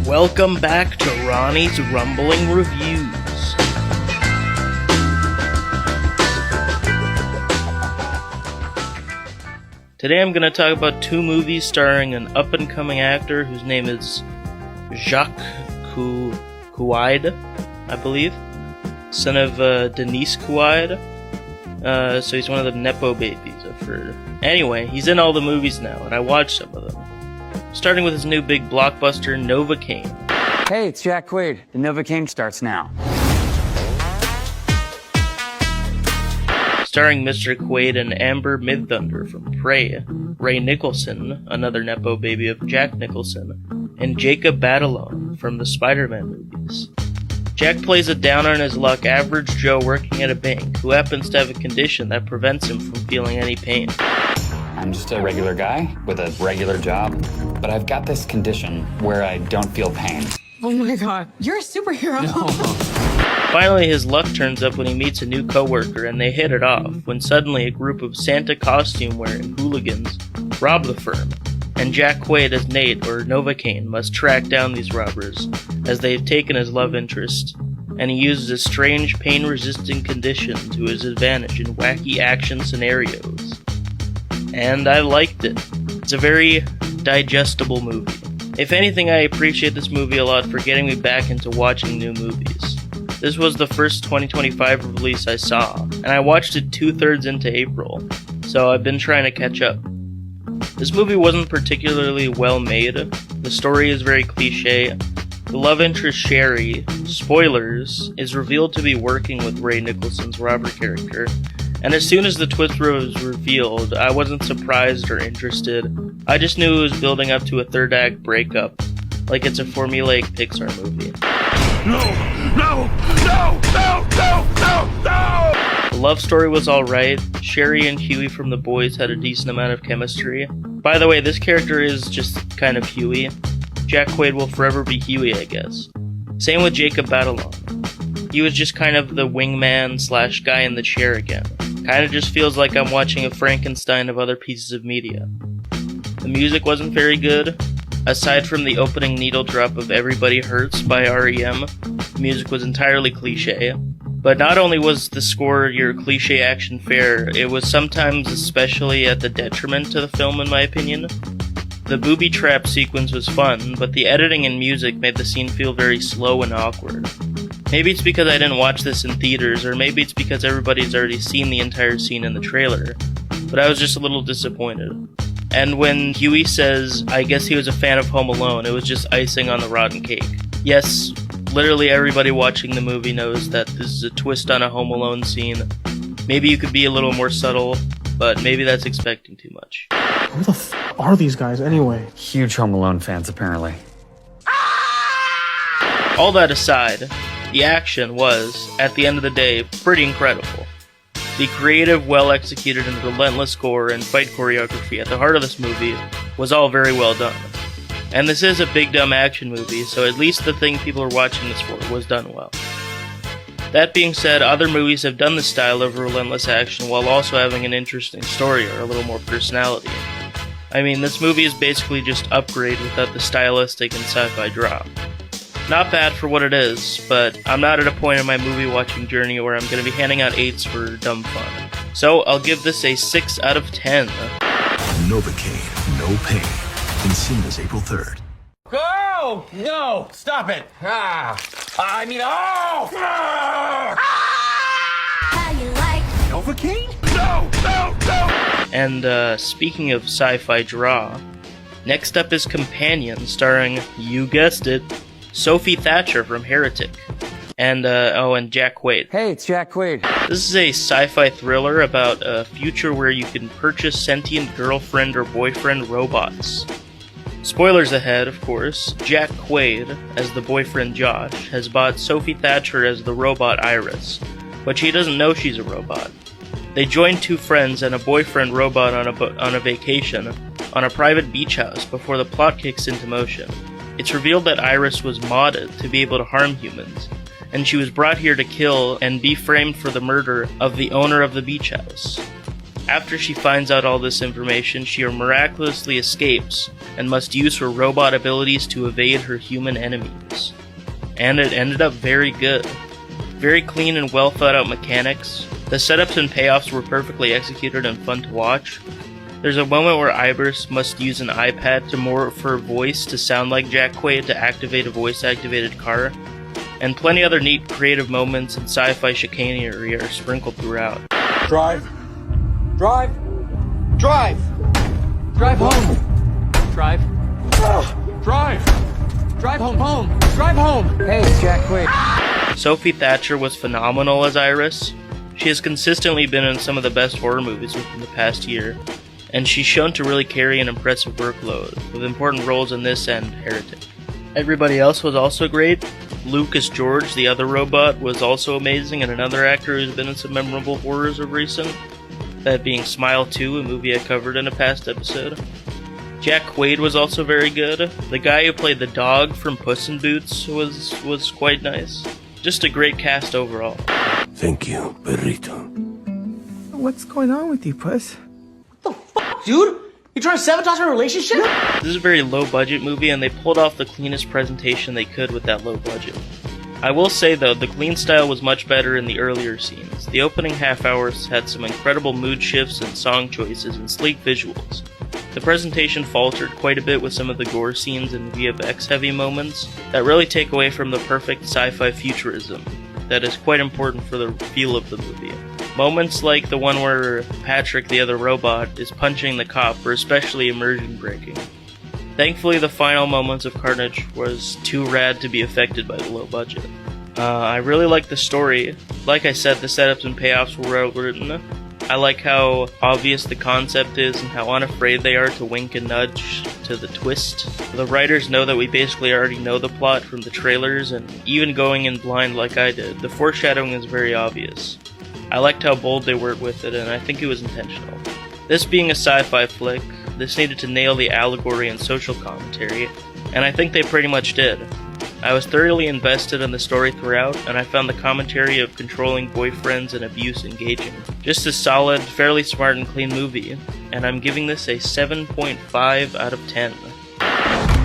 Welcome back to Ronnie's Rumbling Reviews. Today I'm going to talk about two movies starring an up-and-coming actor whose name is Jacques Couide, I believe. Son of Denise Couide. So he's one of the Nepo babies, I've heard. Anyway, he's in all the movies now, and I watched some of them. Starting with his new big blockbuster, Novocaine. Hey, it's Jack Quaid. The Novocaine starts now. Starring Mr. Quaid and Amber Midthunder from Prey, Ray Nicholson, another Nepo baby of Jack Nicholson, and Jacob Batalon from the Spider-Man movies. Jack plays a down-on-his-luck average Joe working at a bank who happens to have a condition that prevents him from feeling any pain. I'm just a regular guy with a regular job, but I've got this condition where I don't feel pain. Oh my god, you're a superhero. No. Finally, his luck turns up when he meets a new coworker and they hit it off, when suddenly a group of Santa costume-wearing hooligans rob the firm, and Jack Quaid as Nate, or Novocaine, must track down these robbers, as they've taken his love interest, and he uses a strange pain-resistant condition to his advantage in wacky action scenarios. And I liked it. It's a very digestible movie. If anything, I appreciate this movie a lot for getting me back into watching new movies. This was the first 2025 release I saw, and I watched it 2/3 into April, so I've been trying to catch up. This movie wasn't particularly well made. The story is very cliche. The love interest Sherry, spoilers, is revealed to be working with Ray Nicholson's Robert character, and as soon as the twist was revealed, I wasn't surprised or interested. I just knew it was building up to a third act breakup, like it's a formulaic Pixar movie. No! No! No! No! No! No! No! The love story was alright. Sherry and Huey from The Boys had a decent amount of chemistry. By the way, this character is just kind of Huey. Jack Quaid will forever be Huey, I guess. Same with Jacob Batalon. He was just kind of the wingman / guy in the chair again. Kinda just feels like I'm watching a Frankenstein of other pieces of media. The music wasn't very good. Aside from the opening needle drop of Everybody Hurts by R.E.M., the music was entirely cliche. But not only was the score your cliche action fare, it was sometimes especially at the detriment to the film in my opinion. The booby trap sequence was fun, but the editing and music made the scene feel very slow and awkward. Maybe it's because I didn't watch this in theaters, or maybe it's because everybody's already seen the entire scene in the trailer, but I was just a little disappointed. And when Huey says, I guess he was a fan of Home Alone, it was just icing on the rotten cake. Yes, literally everybody watching the movie knows that this is a twist on a Home Alone scene. Maybe you could be a little more subtle, but maybe that's expecting too much. Who the f*** are these guys anyway? Huge Home Alone fans, apparently. All that aside, the action was, at the end of the day, pretty incredible. The creative, well-executed, and relentless gore and fight choreography at the heart of this movie was all very well done. And this is a big dumb action movie, so at least the thing people are watching this for was done well. That being said, other movies have done this style of relentless action while also having an interesting story or a little more personality. I mean, this movie is basically just Upgrade without the stylistic and sci-fi drop. Not bad for what it is, but I'm not at a point in my movie watching journey where I'm going to be handing out 8s for dumb fun. So I'll give this a 6 out of 10. Novocaine, no pain. In cinemas April 3rd. Oh! No! Stop it! Ah! I mean, oh! Ah! How you like? Novocaine? No! No! No! And speaking of sci-fi draw, next up is Companion, starring, you guessed it, Sophie Thatcher from Heretic, and Jack Quaid. Hey, it's Jack Quaid. This is a sci-fi thriller about a future where you can purchase sentient girlfriend or boyfriend robots. Spoilers ahead, of course. Jack Quaid, as the boyfriend Josh, has bought Sophie Thatcher as the robot Iris, but she doesn't know she's a robot. They join two friends and a boyfriend robot on a vacation on a private beach house before the plot kicks into motion. It's revealed that Iris was modded to be able to harm humans, and she was brought here to kill and be framed for the murder of the owner of the beach house. After she finds out all this information, she miraculously escapes and must use her robot abilities to evade her human enemies. And it ended up very good. Very clean and well thought out mechanics. The setups and payoffs were perfectly executed and fun to watch. There's a moment where Ibris must use an iPad to morph her voice to sound like Jack Quaid to activate a voice-activated car, and plenty other neat creative moments and sci-fi chicanery are sprinkled throughout. Drive. Drive. Drive. Drive home. Drive. Drive! Drive home. Drive home. Hey, it's Jack Quaid. Sophie Thatcher was phenomenal as Iris. She has consistently been in some of the best horror movies within the past year, and she's shown to really carry an impressive workload, with important roles in this and Heretic. Everybody else was also great. Lucas George, the other robot, was also amazing, and another actor who's been in some memorable horrors of recent, that being Smile 2, a movie I covered in a past episode. Jack Quaid was also very good. The guy who played the dog from Puss in Boots was quite nice. Just a great cast overall. Thank you, Burrito. What's going on with you, Puss? Dude, you trying to sabotage our relationship? This is a very low budget movie, and they pulled off the cleanest presentation they could with that low budget. I will say though, the clean style was much better in the earlier scenes. The opening half hours had some incredible mood shifts and song choices and sleek visuals. The presentation faltered quite a bit with some of the gore scenes and VFX heavy moments that really take away from the perfect sci-fi futurism that is quite important for the feel of the movie. Moments like the one where Patrick, the other robot, is punching the cop were especially immersion breaking. Thankfully, the final moments of carnage was too rad to be affected by the low budget. I really like the story. Like I said, the setups and payoffs were well written. I like how obvious the concept is and how unafraid they are to wink and nudge to the twist. The writers know that we basically already know the plot from the trailers, and even going in blind like I did, the foreshadowing is very obvious. I liked how bold they were with it, and I think it was intentional. This being a sci-fi flick, this needed to nail the allegory and social commentary, and I think they pretty much did. I was thoroughly invested in the story throughout, and I found the commentary of controlling boyfriends and abuse engaging. Just a solid, fairly smart and clean movie, and I'm giving this a 7.5 out of 10.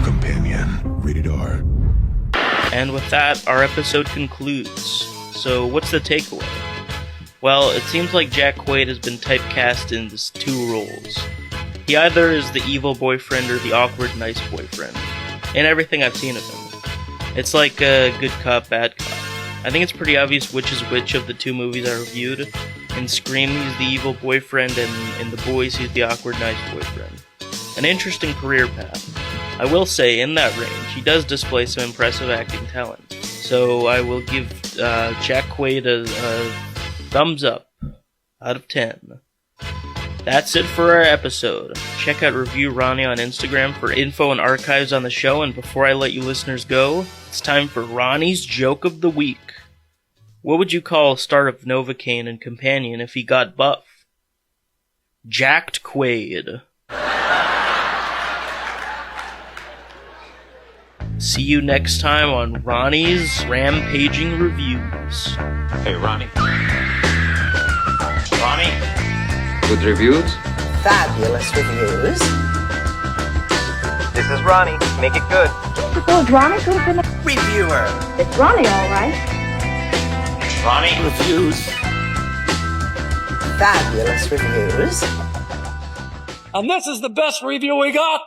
Companion, rated R. And with that, our episode concludes. So what's the takeaway? Well, it seems like Jack Quaid has been typecast in two roles. He either is the evil boyfriend or the awkward nice boyfriend, in everything I've seen of him. It's like a good cop, bad cop. I think it's pretty obvious which is which of the two movies I reviewed. In Scream, he's the evil boyfriend, and in The Boys, he's the awkward nice boyfriend. An interesting career path. I will say, in that range, he does display some impressive acting talent. So I will give Jack Quaid a thumbs up out of 10. That's it for our episode. Check out Review Ronny on Instagram for info and archives on the show, and before I let you listeners go, it's time for Ronny's Joke of the Week. What would you call a start of Novocaine and Companion if he got buff? Jacked Quaid. See you next time on Ronny's Rampaging Reviews. Hey, Ronnie. Ronnie? Good reviews? Fabulous reviews. This is Ronnie. Make it good. So is Ronnie could have been a Reviewer. It's Ronnie, all right. Ronnie? Reviews. Fabulous reviews. And this is the best review we got!